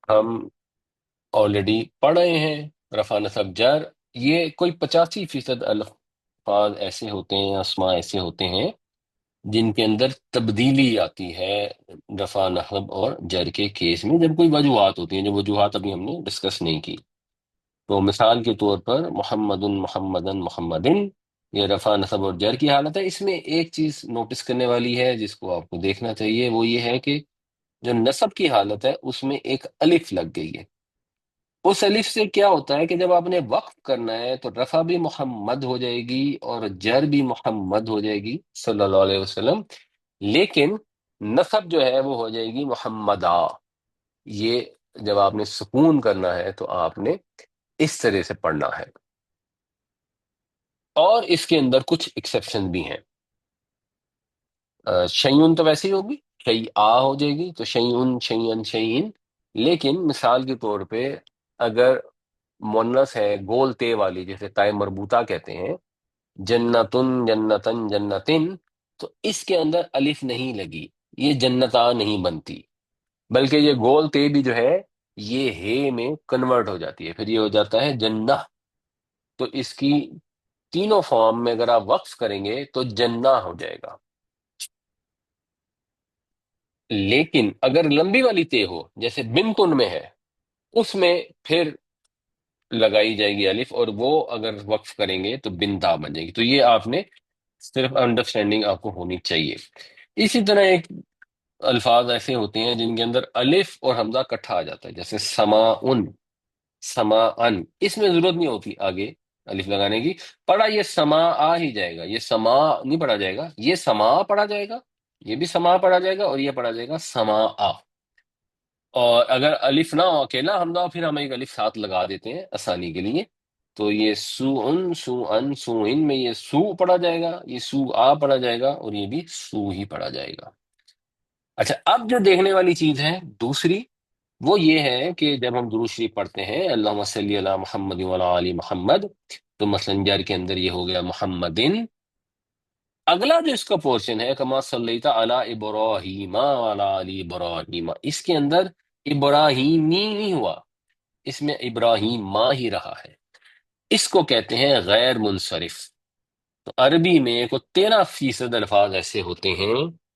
ہم آلریڈی پڑھ رہے ہیں رفع نصب جر، یہ کوئی 85% الفاظ ایسے ہوتے ہیں، اسماء ایسے ہوتے ہیں جن کے اندر تبدیلی آتی ہے رفع نصب اور جر کے کیس میں، جب کوئی وجوہات ہوتی ہیں، جو وجوہات ابھی ہم نے ڈسکس نہیں کی۔ تو مثال کے طور پر محمد محمدن محمدن، یہ رفع نصب اور جر کی حالت ہے۔ اس میں ایک چیز نوٹس کرنے والی ہے جس کو آپ کو دیکھنا چاہیے، وہ یہ ہے کہ جو نصب کی حالت ہے اس میں ایک الف لگ گئی ہے۔ اس الف سے کیا ہوتا ہے کہ جب آپ نے وقف کرنا ہے تو رفع بھی محمد ہو جائے گی اور جر بھی محمد ہو جائے گی صلی اللہ علیہ وسلم، لیکن نصب جو ہے وہ ہو جائے گی محمدہ۔ یہ جب آپ نے سکون کرنا ہے تو آپ نے اس طرح سے پڑھنا ہے، اور اس کے اندر کچھ ایکسیپشن بھی ہیں۔ شیون تو ویسے ہی ہوگی، شیء ہو جائے گی، تو شیون شیئن شیئن، لیکن مثال کے طور پہ اگر مونس ہے گول تے والی، جیسے تائے مربوطہ کہتے ہیں، جنتن جنتن جنتن، تو اس کے اندر الف نہیں لگی، یہ جنتا نہیں بنتی، بلکہ یہ گول تے بھی جو ہے یہ ہے میں کنورٹ ہو جاتی ہے، پھر یہ ہو جاتا ہے جنہ۔ تو اس کی تینوں فارم میں اگر آپ وقف کریں گے تو جنہ ہو جائے گا۔ لیکن اگر لمبی والی تے ہو جیسے بنتن میں ہے، اس میں پھر لگائی جائے گی الف، اور وہ اگر وقف کریں گے تو بنتا بن جائے گی۔ تو یہ آپ نے صرف انڈرسٹینڈنگ آپ کو ہونی چاہیے۔ اسی طرح ایک الفاظ ایسے ہوتے ہیں جن کے اندر الف اور حمزہ کٹھا آ جاتا ہے، جیسے سماعن، سماعن، اس میں ضرورت نہیں ہوتی آگے الف لگانے کی، پڑھا یہ سما آ ہی جائے گا، یہ سما نہیں پڑھا جائے گا، یہ سما پڑھا جائے گا، یہ بھی سما پڑھا جائے گا، اور یہ پڑھا جائے گا سما آ۔ اور اگر الف نہ ہو اکیلا حمزہ، پھر ہم ایک الف ساتھ لگا دیتے ہیں آسانی کے لیے، تو یہ سو ان سو ان سو ان میں یہ سو پڑھا جائے گا، یہ سو آ پڑھا جائے گا، اور یہ بھی سو ہی پڑھا جائے گا۔ اچھا، اب جو دیکھنے والی چیز ہے دوسری، وہ یہ ہے کہ جب ہم درود شریف پڑھتے ہیں اللہم صلی علی محمد وعلی آل محمد، تو مثلا جر کے اندر یہ ہو گیا محمدن۔ اگلا جو اس کا پورشن ہے کما صلیت علی ابراہیم وعلی آل ابراہیم، اس کے اندر ابراہیمی نہیں ہوا، اس میں ابراہیم ماں ہی رہا ہے، اس کو کہتے ہیں غیر منصرف۔ تو عربی میں کو 13% الفاظ ایسے ہوتے ہیں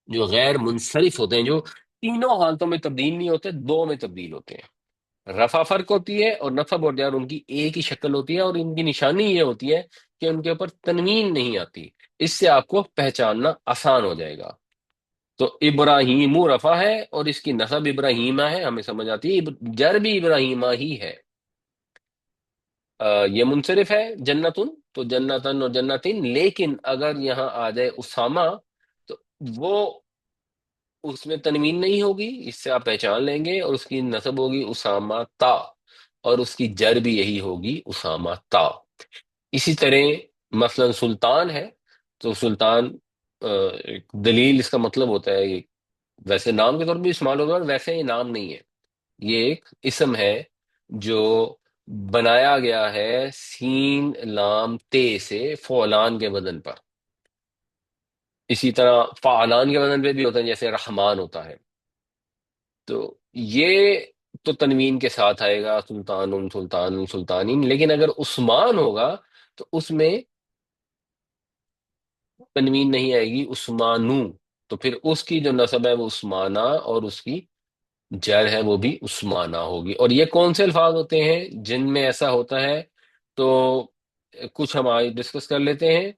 جو غیر منصرف ہوتے ہیں، جو تینوں حالتوں میں تبدیل نہیں ہوتے، دو میں تبدیل ہوتے ہیں۔ رفع فرق ہوتی ہے اور نصب اور جر ان کی ایک ہی شکل ہوتی ہے، اور ان کی نشانی یہ ہوتی ہے کہ ان کے اوپر تنوین نہیں آتی، اس سے آپ کو پہچاننا آسان ہو جائے گا۔ تو ابراہیم رفع ہے اور اس کی نصب ابراہیمہ ہے، ہمیں سمجھ آتی ہے، جر بھی ابراہیمہ ہی ہے۔ یہ منصرف ہے جنتن، تو جنتن اور جنتن، لیکن اگر یہاں آ جائے اسامہ تو وہ اس میں تنوین نہیں ہوگی، اس سے آپ پہچان لیں گے، اور اس کی نسب ہوگی اسامہ تا، اور اس کی جر بھی یہی ہوگی اسامہ تا۔ اسی طرح مثلا سلطان ہے، تو سلطان ایک دلیل اس کا مطلب ہوتا ہے، یہ ویسے نام کے طور پہ بھی استعمال ہوگا، اور ویسے یہ نام نہیں ہے، یہ ایک اسم ہے جو بنایا گیا ہے سین لام تے سے فعلان کے وزن پر۔ اسی طرح فعلان کے وزن پہ بھی ہوتا ہے، جیسے رحمان ہوتا ہے، تو یہ تو تنوین کے ساتھ آئے گا، سلطان سلطان سلطانین، لیکن اگر عثمان ہوگا تو اس میں تنوین نہیں آئے گی، عثمانو، تو پھر اس کی جو نسب ہے وہ عثمانہ، اور اس کی جر ہے وہ بھی عثمانہ ہوگی۔ اور یہ کون سے الفاظ ہوتے ہیں جن میں ایسا ہوتا ہے؟ تو کچھ ہم آج ڈسکس کر لیتے ہیں۔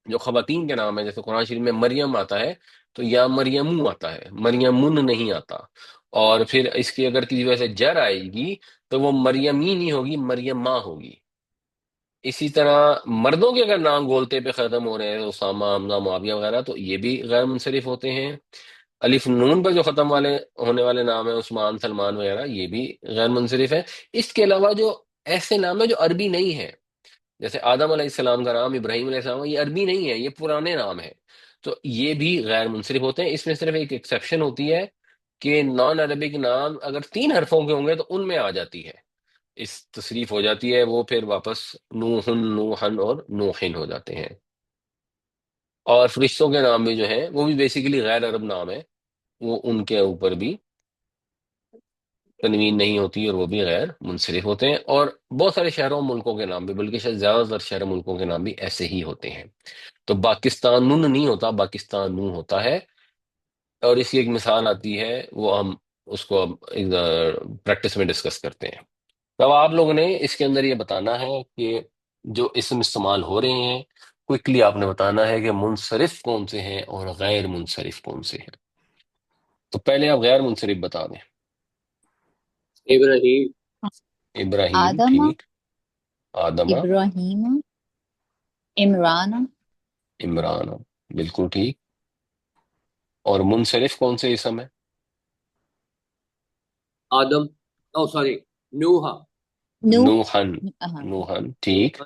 جو خواتین کے نام ہے، جیسے قرآن شریف میں مریم آتا ہے تو یا مریمو آتا ہے، مریمن نہیں آتا، اور پھر اس کی اگر کسی وجہ سے جر آئے گی تو وہ مریمی نہیں ہوگی، مریم ماں ہوگی۔ اسی طرح مردوں کے اگر نام گولتے پہ ختم ہو رہے ہیں، اسامہ حمزہ معاویہ وغیرہ، تو یہ بھی غیر منصرف ہوتے ہیں۔ الف نون پر جو ختم والے ہونے والے نام ہیں عثمان سلمان وغیرہ، یہ بھی غیر منصرف ہے۔ اس کے علاوہ جو ایسے نام ہیں جو عربی نہیں ہیں، جیسے آدم علیہ السلام کا نام، ابراہیم علیہ السلام، یہ عربی نہیں ہے، یہ پرانے نام ہیں، تو یہ بھی غیر منصرف ہوتے ہیں۔ اس میں صرف ایک ایکسیپشن ہوتی ہے کہ نان عربک نام اگر 3 حرفوں کے ہوں گے تو ان میں آ جاتی ہے، اس تصریف ہو جاتی ہے، وہ پھر واپس نوحن نوحن اور نوحن ہو جاتے ہیں۔ اور فرشتوں کے نام بھی جو ہیں وہ بھی بیسیکلی غیر عرب نام ہے، وہ ان کے اوپر بھی تنوین نہیں ہوتی اور وہ بھی غیر منصرف ہوتے ہیں، اور بہت سارے شہروں ملکوں کے نام بھی، بلکہ شاید زیادہ تر شہر ملکوں کے نام بھی ایسے ہی ہوتے ہیں۔ تو پاکستان نہیں ہوتا، پاکستان ہوتا ہے۔ اور اس کی ایک مثال آتی ہے، وہ ہم اس کو اب پریکٹس میں ڈسکس کرتے ہیں۔ تو اب آپ لوگوں نے اس کے اندر یہ بتانا ہے کہ جو اسم استعمال ہو رہے ہیں، کوئکلی آپ نے بتانا ہے کہ منصرف کون سے ہیں اور غیر منصرف کون سے ہیں۔ تو پہلے آپ غیر منصرف بتا دیں۔ ابراہیم، ابراہیم آدم، ٹھیک، آدمہ، ابراہیم، عمران، عمران بالکل ٹھیک۔ اور منصرف کون سے اسم ہے؟ آدم، او سوری، نوحا، نوح، نوحن، نوحن ٹھیک۔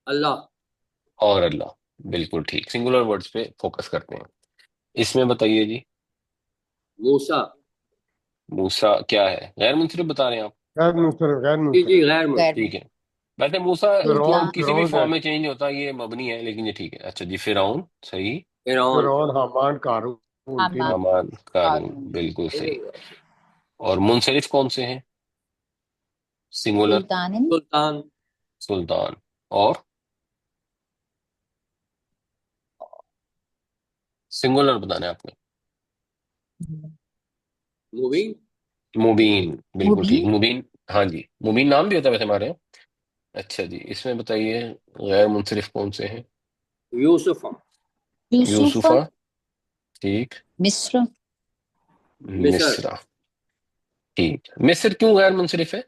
اللہ، اور اللہ بالکل ٹھیک۔ سنگولر ورڈز پہ فوکس کرتے ہیں۔ اس میں بتائیے جی، موسیٰ، موسیٰ کیا ہے؟ غیر منصرف بتا رہے ہیں آپ؟ غیر منصرف، غیر جی منصرف۔ غیر غیر ٹھیک ہے۔ ویسے موسیٰ فرعون، کسی بھی فرعون فارم میں چینج نہیں ہوتا، یہ مبنی ہے، لیکن یہ ٹھیک ہے۔ اچھا جی، فرعون صحیح، فرعون، فرعون، حامان، قارون، حامان، حامان، قارون قارون، بالکل صحیح۔ اور منصرف کون سے ہیں؟ سنگولر، سلطان، سلطان، سلطان۔ اور سنگولر بتانا ہے آپ نے؟ مبین، مبین بالکل ٹھیک، مبین، مبین۔ ہاں جی، مبین نام بھی ہوتا ہے ویسے ہمارے یہاں۔ اچھا جی، اس میں بتائیے غیر منصرف کون سے ہیں؟ یوسف، یوسف، یوسفہ ٹھیک، مصر، مصر، مصرہ ٹھیک۔ مصر کیوں غیر منصرف ہے؟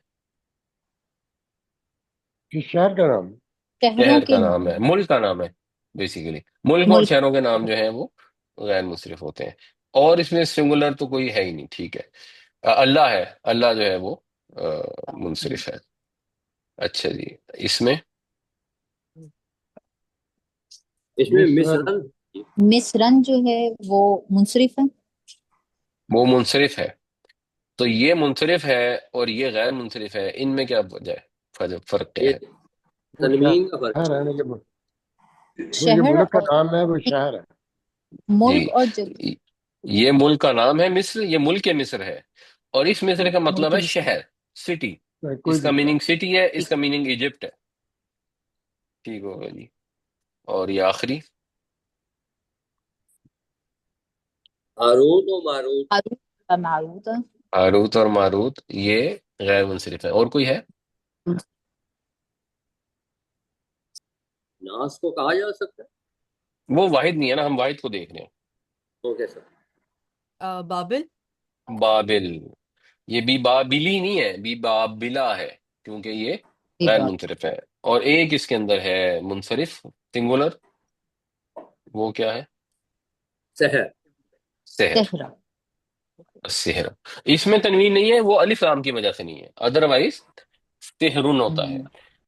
کس شہر کا نام؟ شہروں شہر کے کا نام نام، ہے، ملک کا نام ہے بیسیکلی۔ ملک اور ملک، شہروں کے نام جو ہیں وہ غیر منصرف ہوتے ہیں۔ اور اس میں سنگولر تو کوئی ہے ہی نہیں، ٹھیک ہے۔ اللہ ہے، اللہ جو ہے وہ منصرف ہے۔ اچھا جی، اس میں اس میں مصر، مصرن، مصرن جو ہے وہ منصرف ہے۔ وہ منصرف ہے، تو یہ منصرف ہے اور یہ غیر منصرف ہے، ان میں کیا وجہ ہے؟ فرق کیا یہ ہے؟ وہ تنوین کا فرق شہر ہے۔ ہے نا، وہ جو شہر ملک کا اور نام ہے وہ شہر ہے۔ جی، ملک اور جگہ، یہ ملک کا نام ہے مصر، یہ ملک مصر ہے، اور اس مصر کا مطلب ملک ہے مصر، شہر، سٹی۔ کوئی اس کا دقت میننگ سٹی ہے، اس کا میننگ ایجپٹ ہے۔ ٹھیک ہوگا جی۔ اور یہ آخری، ہاروت و ماروت، ہاروت اور ماروت، ہاروت اور ماروت یہ غیر منصرف ہے۔ اور کوئی ہے؟ ناس کو کہا جا سکتا ہے؟ وہ واحد نہیں ہے نا، ہم واحد کو دیکھ رہے اوکے سر، بابل، ہیں۔ بابل، یہ بی بابلی نہیں ہے، بی بابلا ہے، کیونکہ یہ غیر منصرف ہے۔ اور ایک اس کے اندر ہے منصرف سنگولر، وہ کیا ہے؟ سحر، سحر، صحرا، سحر۔ اس میں تنوین نہیں ہے، وہ الف لام کی وجہ سے نہیں ہے، ادروائز سحرن ہوتا ہے۔